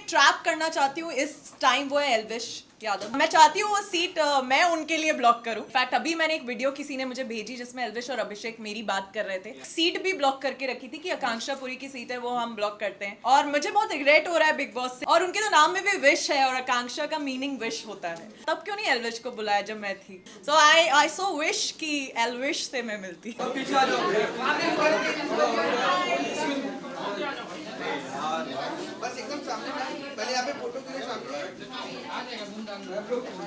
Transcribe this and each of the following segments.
एक ट्रैप करना चाहती हूँ इस टाइम, वो है एल्विश यादव। मैं चाहती हूँ वो सीट मैं उनके लिए ब्लॉक करूँ। इनफैक्ट अभी मैंने एक वीडियो किसी ने मुझे भेजी जिसमें एल्विश और अभिषेक मेरी बात कर रहे थे। सीट भी ब्लॉक करके रखी थी कि आकांक्षा पुरी की सीट है वो हम ब्लॉक करते हैं, और मुझे बहुत रिग्रेट हो रहा है बिग बॉस से। और उनके तो नाम में भी विश है और आकांक्षा का मीनिंग विश होता है, तब क्यों नहीं एल्विश को बुलाया जब मैं थी। सो आई सो विश कि एल्विश से मैं मिलती। बस एकदम सामने पहले यहाँ पे फोटो के लिए सामने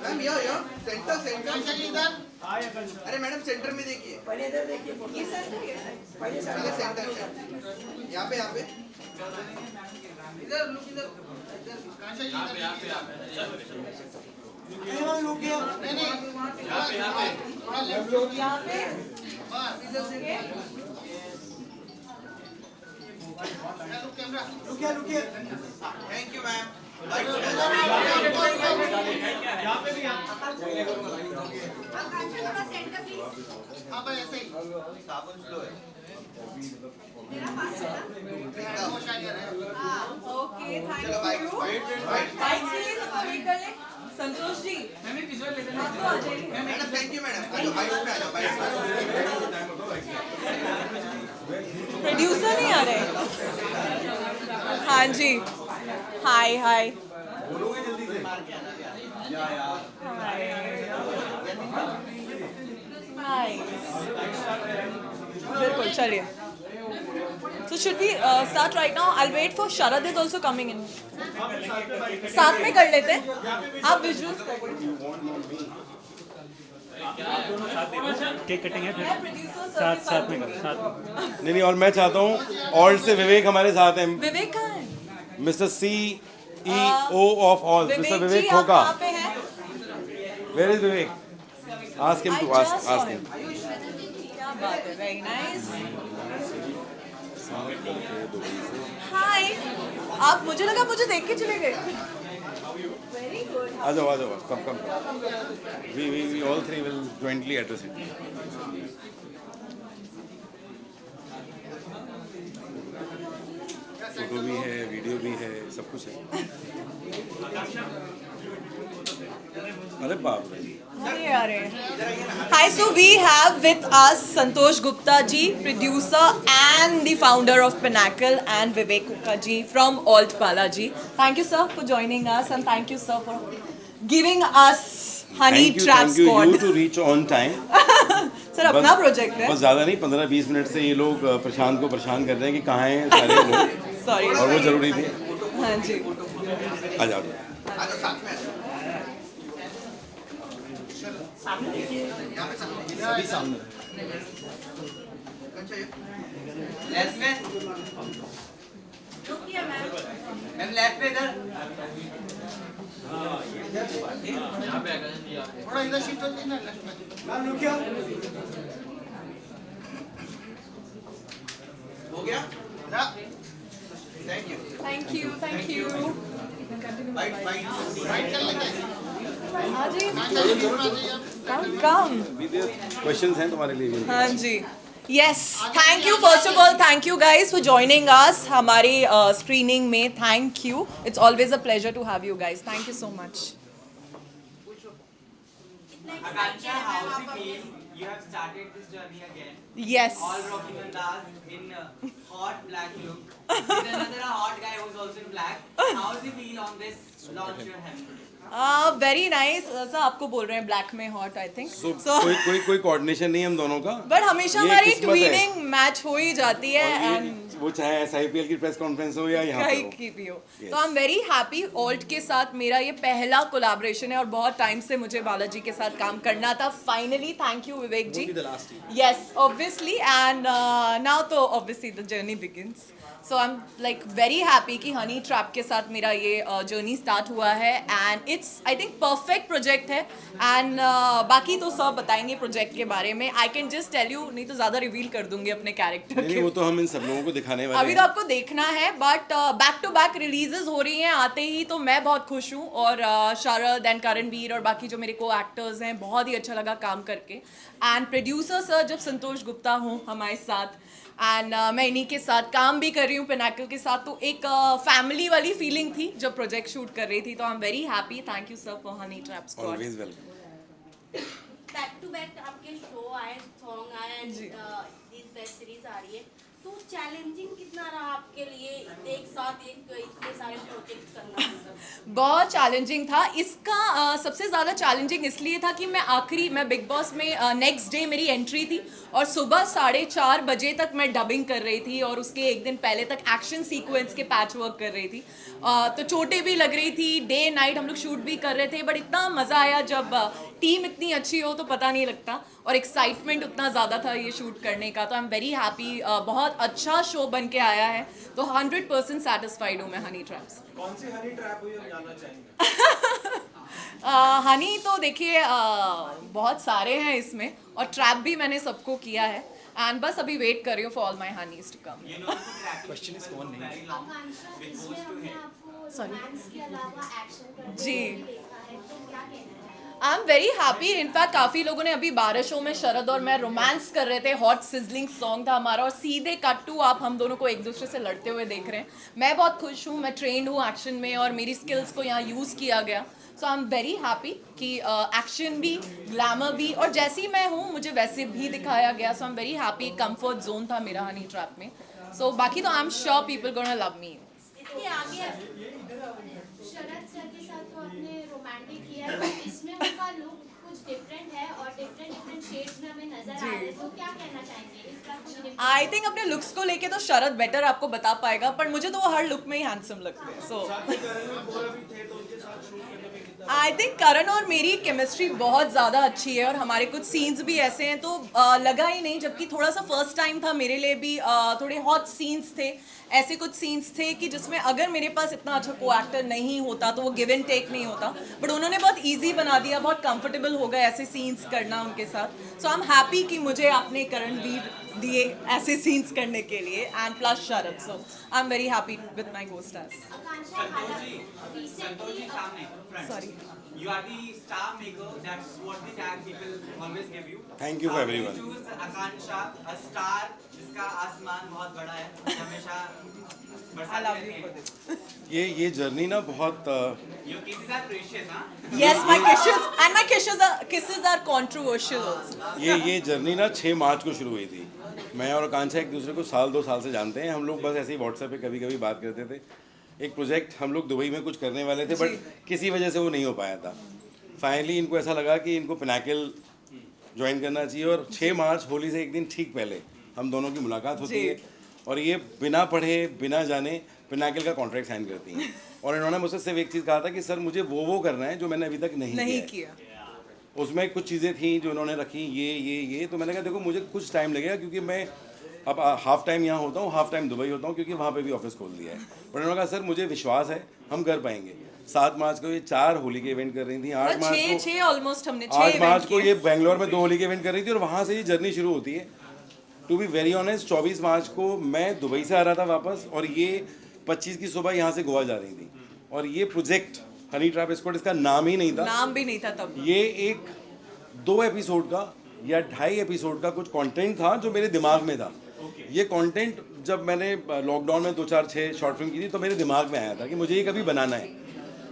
मैम यो सेंटर सेंटर अरे मैडम सेंटर में देखिए पहले इधर देखिए ये पहले सेंटर यहाँ पे इधर लुक इधर thank you ma'am. Okay thank you. Santosh ji आप तो आ जाइए। Madam thank you madam. Producer नहीं आ रहे? हाँ जी हाय हाय हाय बिल्कुल चलिए। So should we start right now? I'll wait for Sharad is also coming in. साथ में कर लेते हैं। आप विजुअल्स केक कटिंग है फिर प्रोड्यूसर साथ में कर साथ नहीं और मैं चाहता हूँ ऑल्ट से विवेक हमारे साथ हैं। विवेक कहाँ है? Mister CEO of all mister Vivek Vivek ji आप खोका। कहाँ पे हैं? Where is Vivek? Ask him to ask him. क्या बात है, वेरी नाइस। हाय, आप मुझे लगा मुझे देख के चले गए। Very good. आ जाओ come we all three will jointly address it. Photo भी है, वीडियो भी है, सब कुछ है। अरे बाप रे। अरे hi, so we have with us Santosh Gupta ji, producer and the founder of Pinnacle, and Vivek Koka ji from Alt Balaji. Thank you sir for joining us and thank you sir for giving us honey trap squad. You too reach on time. Sir अपना project है। बस ज़्यादा नहीं, 15-20 minute से ये लोग प्रशांत को परेशान कर रहे हैं कि कहाँ हैं सारे लोग। सॉरी। और वो जरूरी थी। हाँ जी आ जाओ। अभी सामने लेफ्ट में मैम लेफ्ट में इधर थोड़ा इधर शिफ्ट होती है ना लेफ्ट में। मैम रुकिए हो गया thank you thank you. Right कर लेंगे। हाँ जी कम क्वेश्चंस हैं तुम्हारे लिए भी। हाँ जी yes thank you. First of all thank you guys for joining us हमारी स्क्रीनिंग में। Thank you, it's always a pleasure to have you guys. Thank you so much. Akansha, how does it feel? You have started this journey again. Yes. All rocking on last in hot black look. With another hot guy who's also in black. How does it feel on this launch you're having? Very nice. Sir आपको बोल रहे हैं black में hot I think So, सो, कोई coordination नहीं है हम दोनों का। बट हमेशा ये हमारी किस्मत है। ट्वीनिंग मैच हो ही जाती है और ये- एंड वो चाहे SIPL की प्रेस कॉन्फ्रेंस हो या यहाँ पे हो। की भी हो। Yes. तो I am very happy. Alt के साथ मेरा ये पहला कोलैबोरेशन है और बहुत टाइम से मुझे बालाजी के साथ काम करना था। Finally thank you Vivek ji. Yes obviously, and now तो obviously the journey begins. So I am like very happy कि हनी ट्रैप के साथ मेरा ये जर्नी स्टार्ट हुआ है and it's I think perfect project है। एंड बाकी तो सब बताएंगे प्रोजेक्ट के बारे में। I can just tell you, नहीं तो ज़्यादा रिवील कर दूंगी अपने कैरेक्टर नहीं के। वो तो हम इन सब लोगों को दिखाने वाले अभी तो आपको देखना है, but back to back releases हो रही हैं आते ही, तो मैं बहुत खुश हूँ। और शरद एंड करणवीर और बाकी जो मेरे को एक्टर्स हैं, बहुत ही अच्छा लगा काम करके। एंड प्रोड्यूसर सर जब संतोष गुप्ता हूँ हमारे साथ, एंड मैं इन्हीं के साथ काम भी कर रही हूँ पिनाकल के साथ, तो एक फैमिली वाली फीलिंग थी जब प्रोजेक्ट शूट कर रही थी। तो I am very happy. Thank you sir for honey trap squad. Always well. Back to back आपके शो आए, सॉन्ग आए एंड दिस वेब सीरीज आ रही है, तो चैलेंजिंग कितना रहा आपके लिए एक साथ इतने सारे प्रोजेक्ट करना? बहुत चैलेंजिंग था इसका। सबसे ज़्यादा चैलेंजिंग इसलिए था कि मैं बिग बॉस में नेक्स्ट डे मेरी एंट्री थी और सुबह 4:30 बजे तक मैं डबिंग कर रही थी और उसके एक दिन पहले तक एक्शन सीक्वेंस के पैच वर्क कर रही थी। तो चोटें भी लग रही थी, डे नाइट हम लोग शूट भी कर रहे थे, बट इतना मज़ा आया जब टीम इतनी अच्छी हो तो पता नहीं लगता, और एक्साइटमेंट उतना ज़्यादा था ये शूट करने का। तो आई एम वेरी हैप्पी। बहुत अच्छा शो बन के आया है, तो 100% सेटिस्फाइड हूँ मैं हनी ट्रैप से। कौन सी हनी ट्रैप हुई हम जानना चाहेंगे। हनी तो देखिए बहुत सारे हैं इसमें, और ट्रैप भी मैंने सबको किया है, एंड बस अभी वेट कर रही हूँ for all my honeys to come. Question is कौन नहीं। आकांक्षा, इसमें हमने आपको Sorry. रोमांस के अलावा एक्शन करते जी। हुए भी देखा है, तो क्या कहना है? आई एम वेरी हैप्पी। इनफैक्ट काफ़ी लोगों ने अभी 12 शो में शरद और मैं रोमांस कर रहे थे, हॉट सिजलिंग सॉन्ग था हमारा, और सीधे कट टू आप हम दोनों को एक दूसरे से लड़ते हुए देख रहे हैं। मैं बहुत खुश हूँ, मैं ट्रेंड हूँ एक्शन में और मेरी स्किल्स को यहाँ यूज़ किया गया। So I am very happy कि एक्शन भी, ग्लैमर भी, और जैसी मैं हूँ मुझे वैसे भी दिखाया गया। So I am very happy. Comfort zone था मेरा हनी ट्रैप में। सो बाकी तो I am sure people gonna love me. इसके आगे शरद सर के साथ तो आपने रोमांटिक किया है, तो इसमें उनका लुक कुछ डिफरेंट है और डिफरेंट शेड्स में हमें नजर आ रहे हैं, तो क्या कहना चाहेंगे इसका कुछ different? आई थिंक अपने लुक्स को लेके तो शरद बेटर आपको बता पाएगा, पर मुझे तो वो हर लुक में ही हैंडसम लगते हैं। सो आई थिंक करण और मेरी केमिस्ट्री बहुत ज़्यादा अच्छी है, और हमारे कुछ सीन्स भी ऐसे हैं तो लगा ही नहीं, जबकि थोड़ा सा फर्स्ट टाइम था मेरे लिए भी। थोड़े हॉट सीन्स थे, ऐसे कुछ सीन्स थे कि जिसमें अगर मेरे पास इतना अच्छा को एक्टर नहीं होता तो वो गिव एंड टेक नहीं होता, बट उन्होंने बहुत ईजी बना दिया, बहुत कंफर्टेबल हो गए ऐसे सीन्स करना उनके साथ। सो आई एम हैप्पी कि मुझे आपने करणवीर दिए ऐसे सीन्स करने के लिए, and plus Sharad. So I am very happy with my costars. Akanksha, हालांकि संतोष जी सामने front. Sorry. You are the star maker. That's what the tag people always give you. Thank you for How do everyone. you choose Akansha, a star जिसका आसमान बहुत बड़ा है, हमेशा I बरसात love रहती you है. for this. ये जर्नी ना बहुत Your kisses are precious, huh? Yes, my kisses are controversial also. ये जर्नी ना 6 मार्च को शुरू हुई थी। मैं और आकांक्षा एक दूसरे को 2 साल से जानते हैं। हम लोग बस ऐसे ही व्हाट्सएप पे कभी कभी बात करते थे। एक प्रोजेक्ट हम लोग दुबई में कुछ करने वाले थे, बट किसी वजह से वो नहीं हो पाया था। फाइनली इनको ऐसा लगा कि इनको पिनाकल ज्वाइन करना चाहिए, और 6 मार्च होली से एक दिन ठीक पहले हम दोनों की मुलाकात होती है, और ये बिना पढ़े बिना जाने पिनाकल का कॉन्ट्रैक्ट साइन करती हैं। और इन्होंने मुझसे सिर्फ एक चीज़ कहा था कि सर मुझे वो करना है जो मैंने अभी तक नहीं किया है। उसमें कुछ चीज़ें थी जो उन्होंने रखी, ये तो मैंने कहा देखो मुझे कुछ टाइम लगेगा, क्योंकि मैं अब हाफ टाइम यहाँ होता हूँ, हाफ टाइम दुबई होता हूँ, क्योंकि वहाँ पे भी ऑफिस खोल दिया है। पर उन्होंने कहा सर मुझे विश्वास है हम कर पाएंगे। 7 मार्च को ये 4 होली के इवेंट कर रही थी, 8 मार्च को ये बेंगलोर में 2 होली के इवेंट कर रही थी, और वहाँ से ये जर्नी शुरू होती है। टू बी वेरी ऑनेस्ट 24 मार्च को मैं दुबई से आ रहा था वापस, और ये 25 की सुबह यहाँ से गोवा जा रही थी। और ये प्रोजेक्ट हनी ट्रैप स्क्वाड, इसका नाम ही नहीं था, नाम भी नहीं था तब। ये एक 2 एपिसोड का या 2.5 एपिसोड का कुछ कंटेंट था जो मेरे दिमाग में था। ये कंटेंट जब मैंने लॉकडाउन में 2-4-6 शॉर्ट फिल्म की थी तो मेरे दिमाग में आया था कि मुझे ये कभी बनाना है।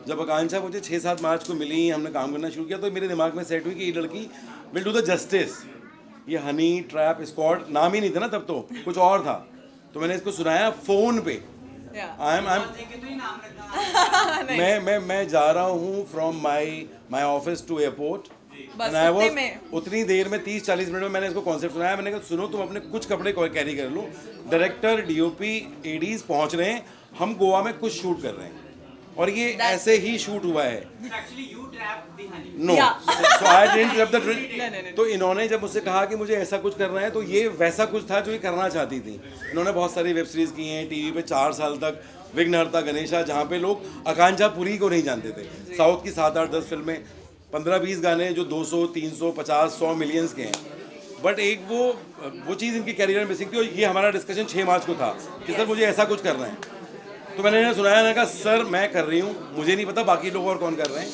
जब आकांक्षा मुझे 6-7 मार्च को मिली, हमने काम करना शुरू किया, तो मेरे दिमाग में सेट हुई कि ये लड़की विल डू द जस्टिस। ये हनी ट्रैप स्क्वाड नाम ही नहीं था ना तब, तो कुछ और था। तो मैंने इसको सुनाया फ़ोन पे। देखे तो ही नाम रखना। मैं जा रहा हूँ from my office to airport, उतनी देर में 30-40 मिनट में मैंने इसको कॉन्सेप्ट सुनाया। मैंने कहा सुनो तुम अपने कुछ कपड़े कैरी कर लो, डायरेक्टर डीओपी एडीज पहुंच रहे हैं, हम गोवा में कुछ शूट कर रहे हैं, और ये ऐसे ही शूट हुआ है। Actually, you trapped the honey. No, so I didn't trap the. तो इन्होंने जब मुझसे कहा कि मुझे ऐसा कुछ करना है, तो ये वैसा कुछ था जो ये करना चाहती थी। इन्होंने बहुत सारी वेब सीरीज की हैं टीवी पे 4 साल तक, विघ्नहर्ता गणेशा, जहाँ पे लोग आकांक्षा पुरी को नहीं जानते थे। साउथ की 7-8-10 फिल्में, 15-20 गाने जो 200, 300, 50, 100 मिलियंस के हैं। बट एक वो चीज़ इनकी कैरियर में मिसिंग थी, और ये हमारा डिस्कशन 6 मार्च को था कि सर मुझे ऐसा कुछ करना है। तो मैंने इन्हें सुनाया, मैंने कहा सर मैं कर रही हूँ, मुझे नहीं पता बाकी लोग और कौन कर रहे हैं।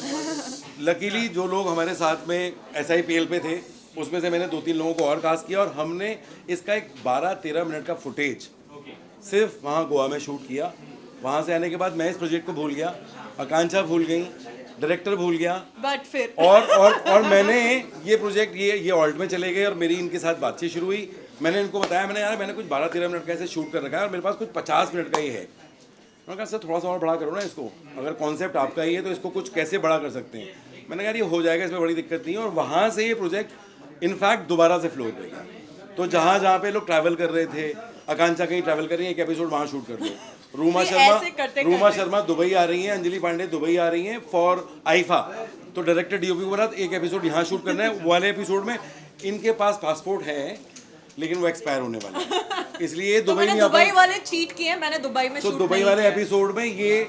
लकीली जो लोग हमारे साथ में SIPL पे थे उसमें से मैंने 2-3 लोगों को और कास्ट किया, और हमने इसका एक 12-13 मिनट का फुटेज सिर्फ वहाँ गोवा में शूट किया। वहाँ से आने के बाद मैं इस प्रोजेक्ट को भूल गया, आकांक्षा भूल गई, डायरेक्टर भूल गया, बट फिर और मैंने ये प्रोजेक्ट ये ऑल्ट में चले गए और मेरी इनके साथ बातचीत शुरू हुई। मैंने इनको बताया, मैंने कुछ 12-13 मिनट का ऐसे शूट कर रखा है और मेरे पास कुछ 50 मिनट का ही है। मैंने कहा सर थोड़ा सा और बड़ा करो ना इसको, अगर कॉन्सेप्ट आपका ही है तो इसको कुछ कैसे बड़ा कर सकते हैं। मैंने कहा ये हो जाएगा, इसमें बड़ी दिक्कत नहीं है। और वहाँ से ये प्रोजेक्ट इनफैक्ट दोबारा से फ्लो कर गया। तो जहाँ पे लोग ट्रैवल कर रहे थे, आकांक्षा कहीं ट्रैवल कर रही है, एक एपिसोड वहाँ शूट कर लो। रूमा शर्मा दुबई आ रही हैं, अंजलि पांडे दुबई आ रही हैं फॉर आईफा। तो डायरेक्टर DOP को बोला एक एपिसोड यहाँ शूट करना है। वो वाले एपिसोड में इनके पास पासपोर्ट है लेकिन वो एक्सपायर होने वाला है, इसलिए तो दुबई में दुबई वाले चीट किए, मैंने दुबई में तो शूट दुबई नहीं वाले किया। एपिसोड में ये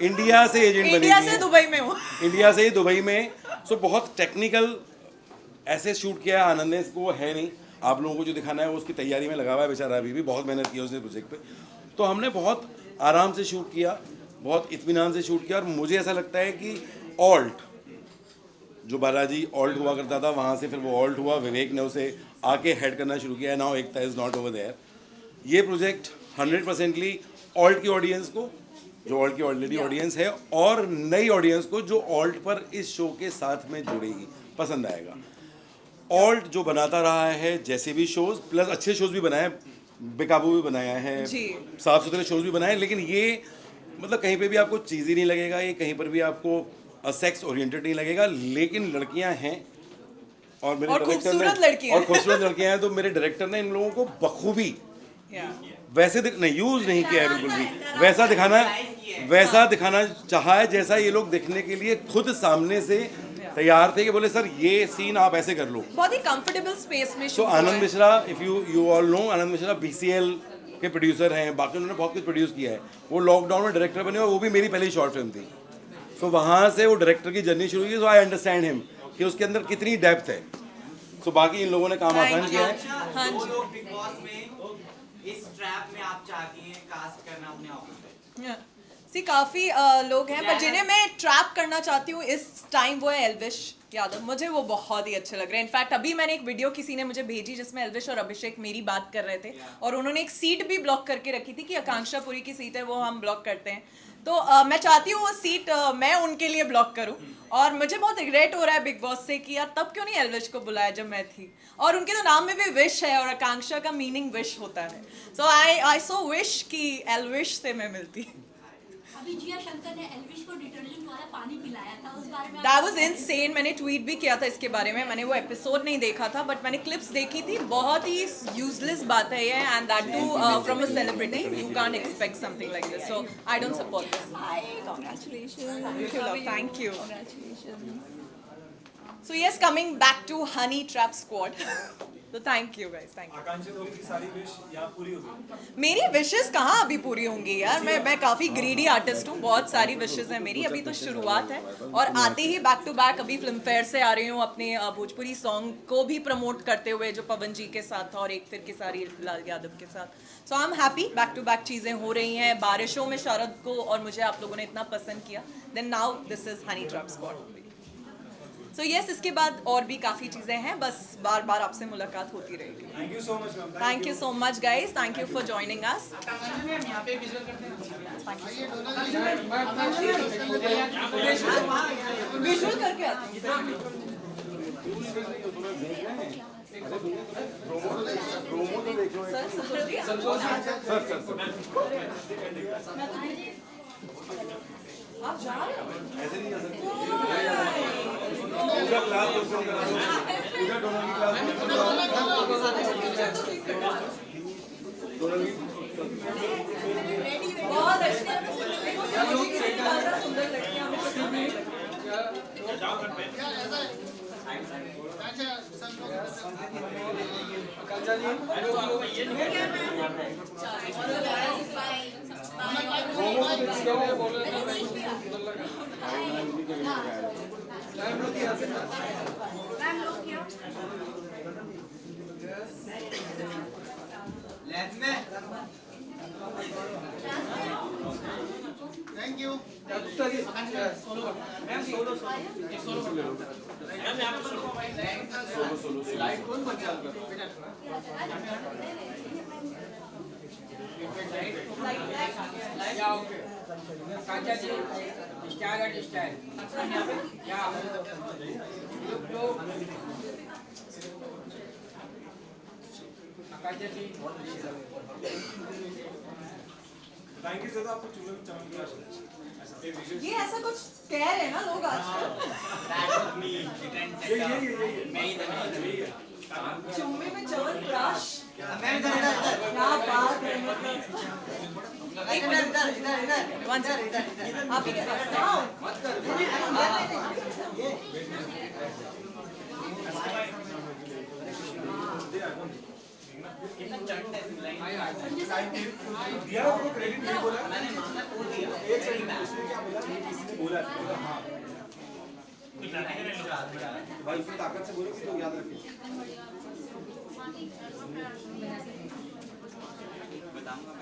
इंडिया से एजेंट बनेगी, इंडिया से दुबई में हूँ। इंडिया से ही दुबई में। सो बहुत टेक्निकल ऐसे शूट किया है आनंद ने, इसको है नहीं, आप लोगों को जो दिखाना है वो उसकी तैयारी में लगा हुआ है बेचारा, अभी भी बहुत मेहनत की उसने प्रोजेक्ट पे। तो हमने बहुत आराम से शूट किया, बहुत इत्मीनान से शूट किया। और मुझे ऐसा लगता है कि ऑल्ट जो बालाजी ऑल्ट हुआ करता था, वहाँ से फिर वो ऑल्ट हुआ, विवेक ने उसे आके हेड करना शुरू किया, now Ekta is not over there. ये प्रोजेक्ट 100%ली ऑल्ट की ऑडियंस को, जो ऑल्ट की ऑलरेडी ऑडियंस है, और नई ऑडियंस को जो ऑल्ट पर इस शो के साथ में जुड़ेगी, पसंद आएगा। ऑल्ट जो बनाता रहा है जैसे भी शोज, प्लस अच्छे शोज भी बनाए, बेकाबू भी बनाया है, साफ सुथरे शोज भी बनाए, लेकिन ये मतलब कहीं पे भी आपको चीज़ी नहीं लगेगा, ये कहीं पर भी आपको सेक्स ओरिएंटेड नहीं लगेगा। लेकिन लड़कियां हैं और मेरे डायरेक्टर ने, और खूबसूरत लड़कियां हैं, तो मेरे डायरेक्टर ने इन लोगों को बखूबी वैसे नहीं यूज नहीं किया है, बिल्कुल भी वैसा दिखाना चाहा है जैसा ये लोग देखने के लिए खुद सामने से तैयार थे कि बोले सर ये सीन आप ऐसे कर लो। बहुत ही कंफर्टेबल स्पेस में तो Anand Mishra, if you all know, Anand Mishra BCL के प्रोड्यूसर हैं, बाकी उन्होंने बहुत कुछ प्रोड्यूस किया है। वो लॉकडाउन में डायरेक्टर बने और वो भी मेरी पहली शॉर्ट फिल्म थी। तो वहाँ से वो डायरेक्टर की जर्नी शुरू हुई। सो आई अंडरस्टैंड हिम कि उसके अंदर कितनी डेप्थ है। तो बाकी इन लोगों ने काम आसान किया है। दो लोग बिग बॉस में इस ट्रैप में आप चाहती हैं कास्ट करना अपने ऑफिस सी काफी लोग हैं, पर जिन्हें मैं ट्रैप करना चाहती हूँ इस टाइम वो है एल्विश यादव। मुझे वो बहुत ही अच्छे लग रहे हैं। इनफैक्ट अभी मैंने एक वीडियो किसी ने मुझे भेजी जिसमें एल्विश और अभिषेक मेरी बात कर रहे थे, और उन्होंने एक सीट भी ब्लॉक करके रखी थी कि आकांक्षा पुरी की सीट है वो हम ब्लॉक करते हैं। तो मैं चाहती हूँ वो सीट मैं उनके लिए ब्लॉक करूँ, और मुझे बहुत रिग्रेट हो रहा है बिग बॉस से कि यार तब क्यों नहीं एल्विश को बुलाया जब मैं थी। और उनके तो नाम में भी विश है, और आकांक्षा का मीनिंग विश होता है। सो आई सो विश कि एल्विश से मैं मिलती। अभी जिया शंकर ने एल्विश को डिटर्जेंट वाला पानी पिलाया था, उस बारे में That was insane। मैंने ट्वीट भी किया था इसके बारे में। मैंने वो एपिसोड नहीं देखा था, बट मैंने क्लिप्स देखी थी। बहुत ही यूजलेस बात है ये, and that too from a celebrity. You can't expect something like this, so I don't support this. Congratulation. Thank you. Congratulation. So yes, coming back to Honey Trap Squad. So thank you guys, thank you. आकांक्षित होगी कि सारी wish यहाँ पूरी होगी। मेरी wishes कहाँ अभी पूरी होंगी यार। मैं काफ़ी ग्रीडी आर्टिस्ट हूँ, बहुत सारी विशेस हैं मेरी। अभी तो शुरुआत है, और आते ही बैक टू बैक अभी फिल्म फेयर से आ रही हूँ अपने भोजपुरी सॉन्ग को भी प्रमोट करते हुए, जो पवन जी के साथ था और एक फिर केसारी लाल यादव के साथ। So I am happy, back to back चीज़ें हो रही हैं। बारिशों में शरद को और मुझे आप लोगों ने इतना पसंद किया, then now this is honey trap squad. So yes, इसके बाद और भी काफ़ी चीज़ें हैं, बस बार बार आपसे मुलाकात होती रहेगी। Thank you so much ma'am. Thank you so much guys, thank you for joining us. Visual करके आती आप जा रहे हो? ऐसे नहीं जा सकते। पूजा क्लास परफॉर्म करा दो, पूजा डोनल की क्लास बहुत अच्छे सुंदर लड़कियां लेफ्ट में थैंक यू लाइट कौन बंद चालू कर थैंक यू सर, आपको चूल्हे में चमक गया ऐसा एक विशेष ये ऐसा कुछ कह रहे हैं ना लोग आजकल। चुम्बे में च्यवनप्राश, क्या बात है। एक मिनट, One second. आप ही के पास आओ। दिया ना, वो क्रेडिट नहीं बोला मैंने, एक सेकंड उसमें क्या बोला, किसी ने बोला हाँ भाई उसमें ताकत से बोलो कि तो याद रखिए। बताऊंगा।